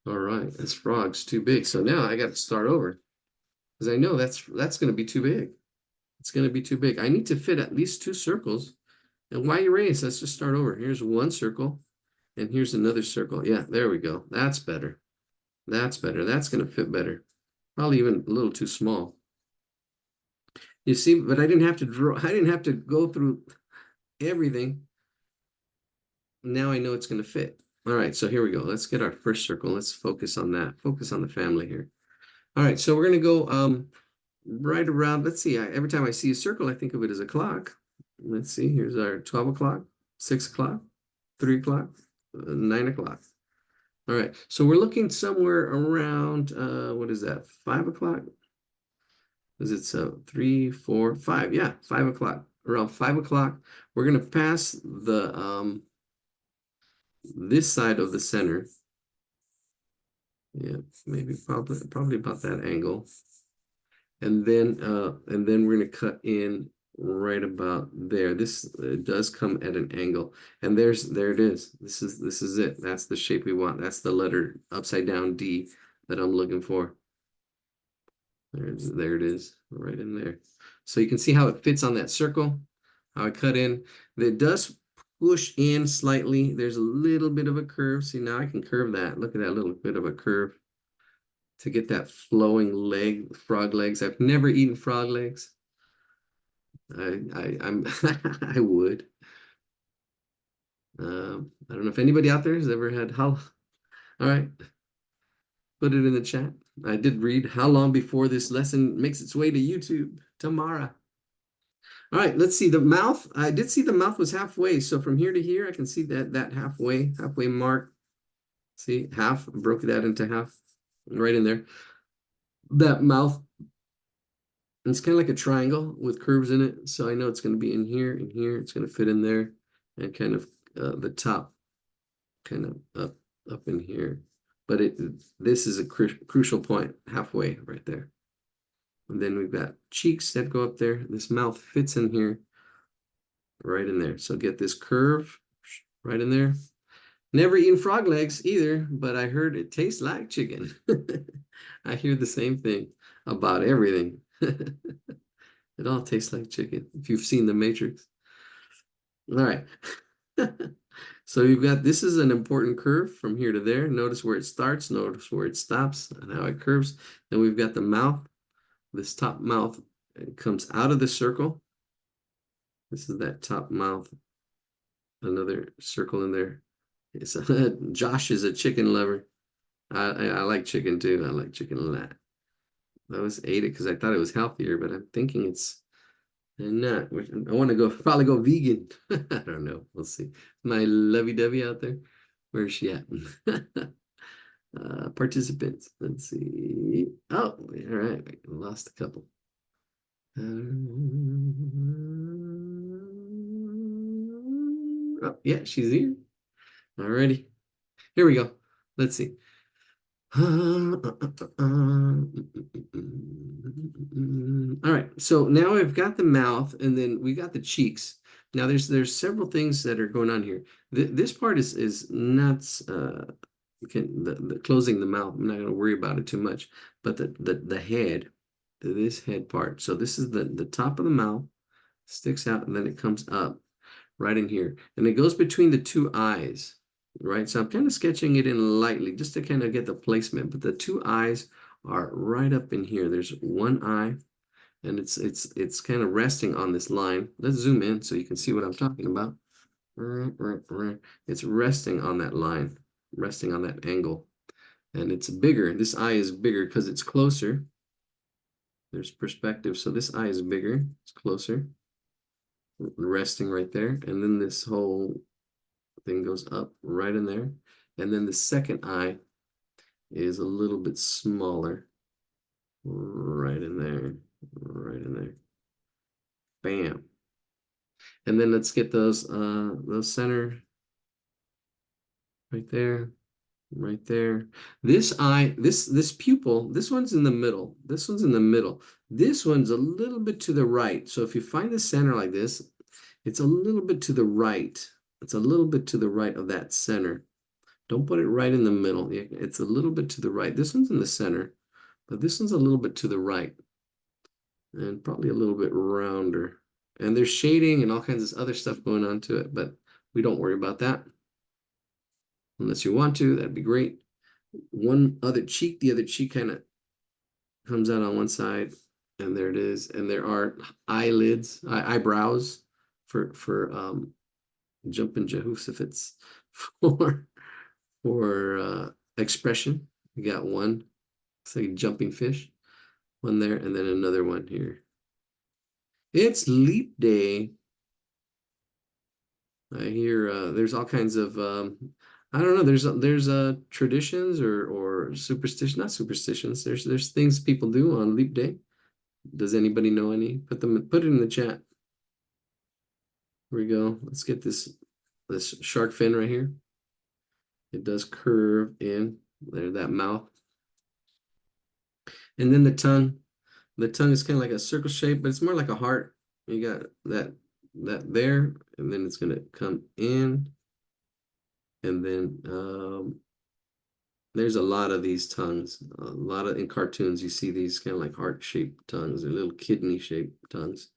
All right, this frog's too big. So now I got to start over because I know that's going to be too big. It's going to be too big. I need to fit at least two circles. And why erase? Let's just start over. Here's one circle, and here's another circle. Yeah, there we go. That's better. That's better. That's going to fit better. Probably even a little too small. You see, but I didn't have to draw. I didn't have to go through everything. Now I know it's going to fit. All right, so here we go. Let's get our first circle. Let's focus on that. Focus on the family here. All right, so we're going to go right around. Let's see. Every time I see a circle, I think of it as a clock. Let's see. Here's our 12 o'clock, 6 o'clock, 3 o'clock, 9 o'clock. All right, so we're looking somewhere around, what is that, 5 o'clock? Is it 3, 4, 5? Yeah, 5 o'clock. Around 5 o'clock, we're going to pass the this side of the center. Yeah, maybe probably about that angle. And then we're going to cut in right about there. This does come at an angle, and there it is. This is it. That's the shape we want. That's the letter upside down D that I'm looking for. There it is, right in there. So you can see how it fits on that circle, how I cut in. It does push in slightly. There's a little bit of a curve. See, now I can curve that. Look at that little bit of a curve to get that flowing leg, frog legs. I've never eaten frog legs. I'm I would. I don't know if anybody out there has ever had all right. Put it in the chat. I did read how long before this lesson makes its way to YouTube tomorrow. All right, let's see the mouth. I did see the mouth was halfway. So from here to here, I can see that halfway mark. See, half, broke that into half right in there. That mouth, it's kind of like a triangle with curves in it. So I know it's going to be in here and here. It's going to fit in there, and kind of the top kind of up in here. But this is a crucial point, halfway right there. And then we've got cheeks that go up there. This mouth fits in here, right in there. So get this curve right in there. Never eaten frog legs either, but I heard it tastes like chicken. I hear the same thing. about everything. It all tastes like chicken. If you've seen The Matrix. All right. So you've got, this is an important curve from here to there. Notice where it starts, notice where it stops, and how it curves. Then we've got the mouth. This top mouth, it comes out of the circle. This is that top mouth. Another circle in there. It's Josh is a chicken lover. I like chicken too. I like chicken a lot. I always ate it because I thought it was healthier, but I'm thinking it's not. I want to probably go vegan. I don't know. We'll see. My lovey-dovey out there. Where's she at? Participants. Let's see. Oh, all right. I lost a couple. Oh, yeah, she's here. Alrighty. Here we go. Let's see. All right, so now I've got the mouth, and then we got the cheeks. Now there's several things that are going on here. This part is nuts. The closing the mouth. I'm not going to worry about it too much. But the head, this head part. So this is the top of the mouth, sticks out, and then it comes up right in here, and it goes between the two eyes. Right, so I'm kind of sketching it in lightly just to kind of get the placement, but the two eyes are right up in here. There's one eye, and it's kind of resting on this line. Let's zoom in so you can see what I'm talking about. It's resting on that line, resting on that angle, and it's bigger. This eye is bigger because it's closer. There's perspective, so this eye is bigger. It's closer, resting right there, and then this whole thing goes up right in there. And then the second eye is a little bit smaller. Right in there. Right in there. Bam. And then let's get those center right there. Right there. This eye, this pupil, this one's in the middle. This one's in the middle. This one's a little bit to the right. So if you find the center like this, it's a little bit to the right. It's a little bit to the right of that center. Don't put it right in the middle. It's a little bit to the right. This one's in the center, but this one's a little bit to the right. And probably a little bit rounder. And there's shading and all kinds of other stuff going on to it, but we don't worry about that. Unless you want to, that'd be great. One other cheek, the other cheek kind of comes out on one side, and there it is. And there are eyelids, eyebrows for jumping Jehoshaphat's for expression. We got one. It's like a jumping fish. One there, and then another one here. It's leap day. I hear there's all kinds of I don't know, there's traditions or superstition, not superstitions. There's things people do on leap day. Does anybody know any? Put it in the chat. Here we go. Let's get this shark fin right here. It does curve in there, that mouth. And then the tongue. The tongue is kind of like a circle shape, but it's more like a heart. You got that there, and then it's gonna come in. And then there's a lot of these tongues. A lot of in cartoons you see these kind of like heart-shaped tongues or little kidney-shaped tongues.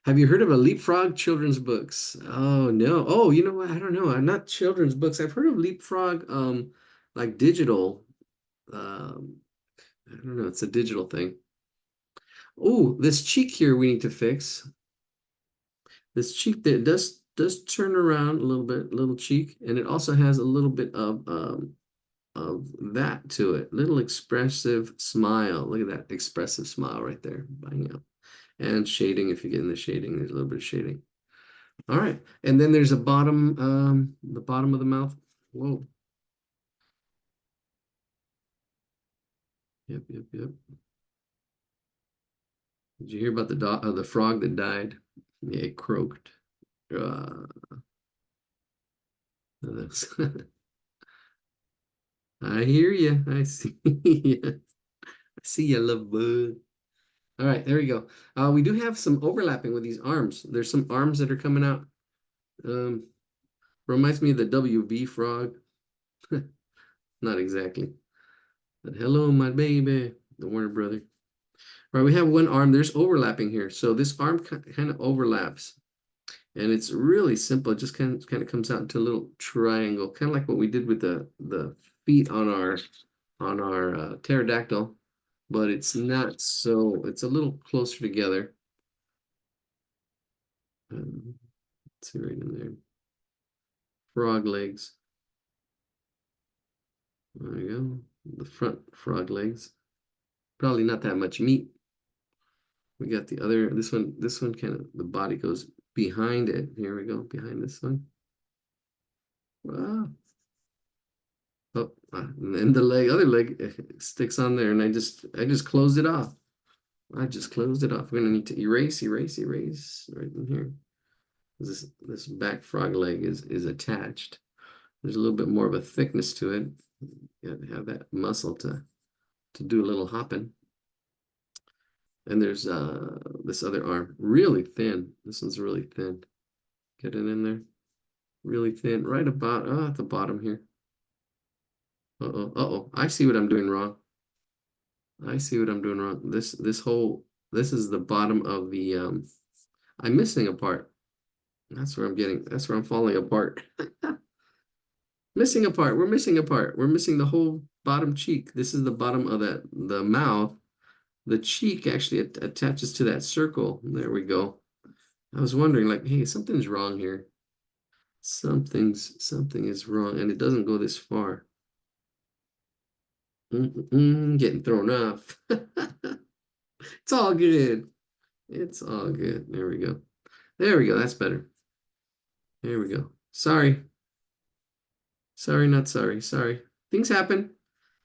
Have you heard of a leapfrog children's books? Oh no. Oh, you know what? I don't know. I'm not children's books. I've heard of leapfrog like digital. I don't know, it's a digital thing. Oh, this cheek here we need to fix. This cheek that does turn around a little bit, little cheek, and it also has a little bit of that to it. Little expressive smile. Look at that expressive smile right there. Bang out. And shading, if you get in the shading, there's a little bit of shading. All right. And then there's a bottom, the bottom of the mouth. Whoa. Yep. Did you hear about the frog that died? Yeah, it croaked. I hear you. I see you. I see you, love bug. All right, there we go. We do have some overlapping with these arms. There's some arms that are coming out. Reminds me of the WB frog. Not exactly. But hello, my baby, the Warner brother. Right, we have one arm. There's overlapping here. So this arm kind of overlaps. And it's really simple. It just kind of comes out into a little triangle, kind of like what we did with the feet on our pterodactyl, but it's not so. It's a little closer together. Let's see right in there. Frog legs. There you go. The front frog legs. Probably not that much meat. We got the other. This one kind of the body goes behind it. Here we go, behind this one. Wow. Oh, and then the other leg sticks on there, and I just closed it off. I just closed it off. We're gonna need to erase right in here. This back frog leg is attached. There's a little bit more of a thickness to it. You gotta have that muscle to do a little hopping. And there's this other arm, really thin. This one's really thin. Get it in there. Really thin, right about at the bottom here. Uh-oh. I see what I'm doing wrong. I see what I'm doing wrong. This is the bottom of the I'm missing a part. That's where I'm falling apart. Missing a part. We're missing a part. We're missing the whole bottom cheek. This is the bottom of the mouth. The cheek actually attaches to that circle. There we go. I was wondering, like, hey, something's wrong here. Something is wrong, and it doesn't go this far. Getting thrown off. It's all good. It's all good. There we go. There we go. That's better. There we go. Sorry. Sorry, not sorry. Sorry. Things happen.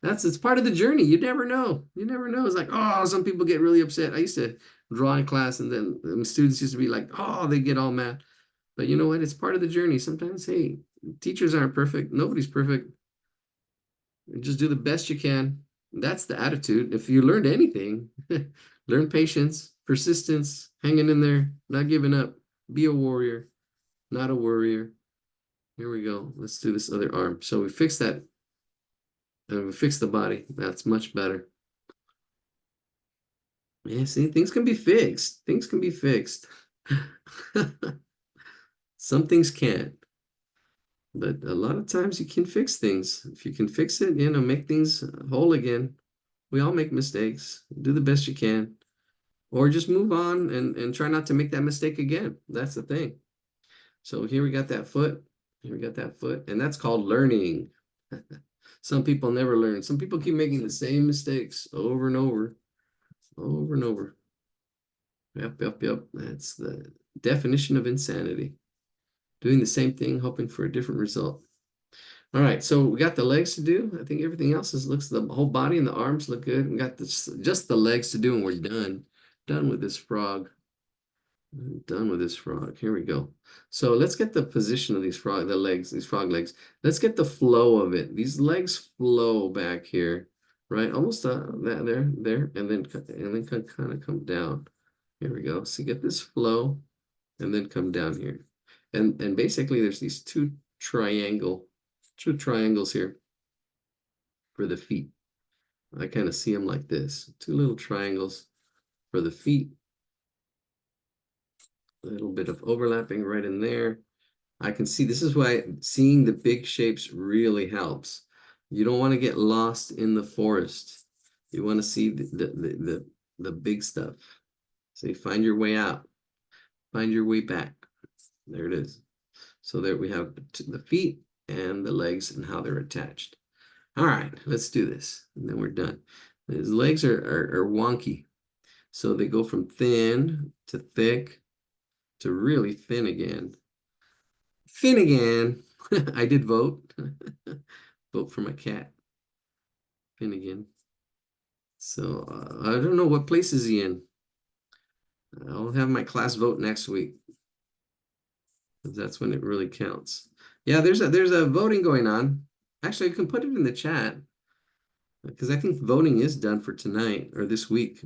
It's part of the journey. You never know. You never know. It's like, oh, some people get really upset. I used to draw in class, and then the students used to be like, oh, they get all mad. But you know what? It's part of the journey. Sometimes, hey, teachers aren't perfect. Nobody's perfect. Just do the best you can. That's the attitude. If you learned anything, learn patience, persistence, hanging in there, not giving up. Be a warrior, not a worrier. Here we go. Let's do this other arm. So we fixed that. And we fixed the body. That's much better. Yeah, see, things can be fixed. Things can be fixed. Some things can't. But a lot of times you can fix things. If you can fix it, make things whole again. We all make mistakes. Do the best you can. Or just move on and try not to make that mistake again. That's the thing. So here we got that foot. Here we got that foot. And that's called learning. Some people never learn. Some people keep making the same mistakes over and over. Over and over. Yep. That's the definition of insanity. Doing the same thing, hoping for a different result. All right, so we got the legs to do. I think everything else looks, the whole body and the arms look good. We got just the legs to do, and we're done. Done with this frog. Done with this frog. Here we go. So let's get the position of these frog legs. Let's get the flow of it. These legs flow back here, right? Almost there, and then kind of come down. Here we go. So get this flow, and then come down here, and basically there's these two triangles here for the feet. I kind of see them like this. Two little triangles for the feet. A little bit of overlapping right in there. I can see, this is why seeing the big shapes really helps. You don't want to get lost in the forest. You want to see the big stuff. So you find your way out, find your way back. There it is. So there we have the feet and the legs and how they're attached. All right, let's do this, and then we're done. His legs are wonky. So they go from thin to thick to really thin again. Thin again. I did vote. Vote for my cat. Finnegan. So I don't know, what place is he in? I'll have my class vote next week. That's when it really counts. Yeah, there's a voting going on. Actually, you can put it in the chat because I think voting is done for tonight or this week.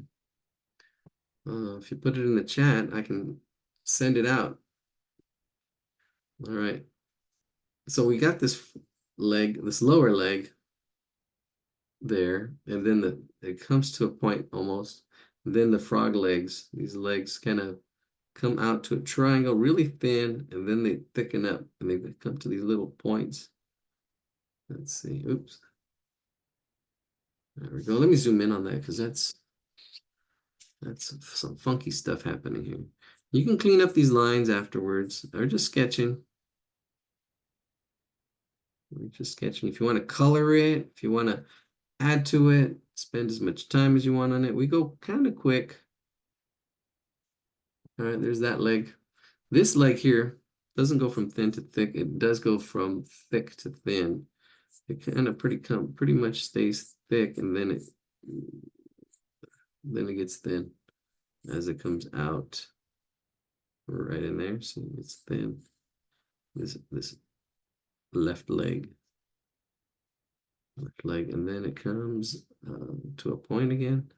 If you put it in the chat, I can send it out. All right. So we got this leg, this lower leg there, and then it comes to a point almost. Then the frog legs, these legs kind of come out to a triangle really thin, and then they thicken up and they come to these little points. Let's see. Oops. There we go. Let me zoom in on that because that's some funky stuff happening here. You can clean up these lines afterwards or just sketching. We're just sketching. If you want to color it, if you want to add to it, spend as much time as you want on it. We go kind of quick. All right, there's that leg. This leg here doesn't go from thin to thick. It does go from thick to thin. It kind of pretty much stays thick, and then it gets thin as it comes out. Right in there. See, it's thin. This left leg, and then it comes to a point again,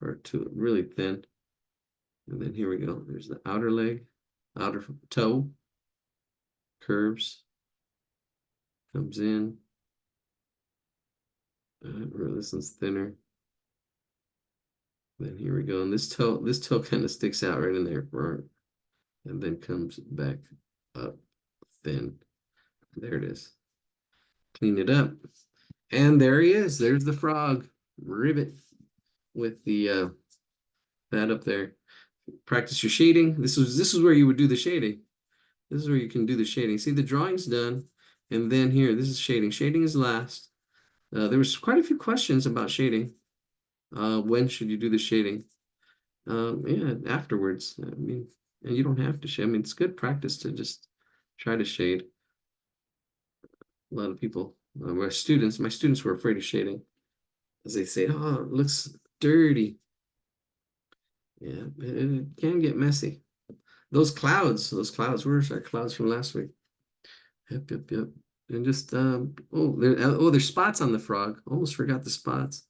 or to really thin. And then here we go. There's the outer leg, outer toe, curves, comes in. This one's thinner. Then here we go. And this toe kind of sticks out right in there, and then comes back up thin. There it is. Clean it up. And there he is. There's the frog. Ribbit with the that up there. Practice your shading. This is where you would do the shading. This is where you can do the shading. See, the drawing's done. And then here, this is shading. Shading is last. There was quite a few questions about shading. When should you do the shading? Yeah, afterwards. I mean, and you don't have to shade. I mean, it's good practice to just try to shade. A lot of people, my students were afraid of shading, as they say, oh, it looks dirty. Yeah, it can get messy. Those clouds, where's our clouds from last week? Yep. And just, there's spots on the frog. Almost forgot the spots.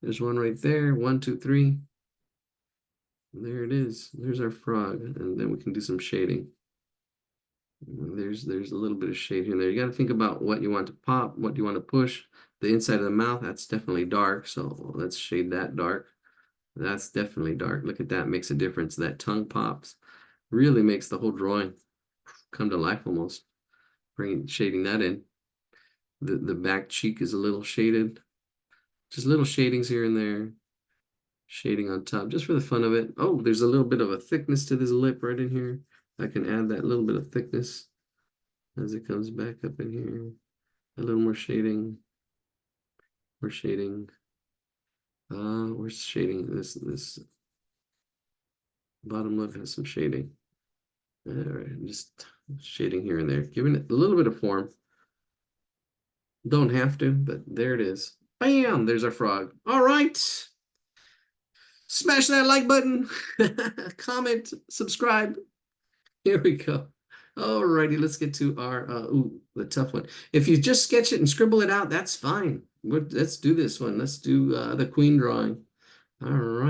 There's one right there. 1, 2, 3. There it is. There's our frog. And then we can do some shading. There's a little bit of shade here and there. You got to think about what you want to pop, what you want to push. The inside of the mouth, that's definitely dark. So let's shade that dark. That's definitely dark. Look at that, makes a difference. That tongue pops. Really makes the whole drawing come to life almost. Shading that in. The back cheek is a little shaded. Just little shadings here and there. Shading on top, just for the fun of it. Oh, there's a little bit of a thickness to this lip right in here. I can add that little bit of thickness as it comes back up in here. A little more shading. We're shading. We're shading this bottom lip has some shading. All right, just shading here and there, giving it a little bit of form. Don't have to, but there it is. Bam! There's our frog. All right. Smash that like button. Comment, subscribe. Here we go. All righty, let's get to our the tough one. If you just sketch it and scribble it out, that's fine. Let's do this one. Let's do the queen drawing. All right.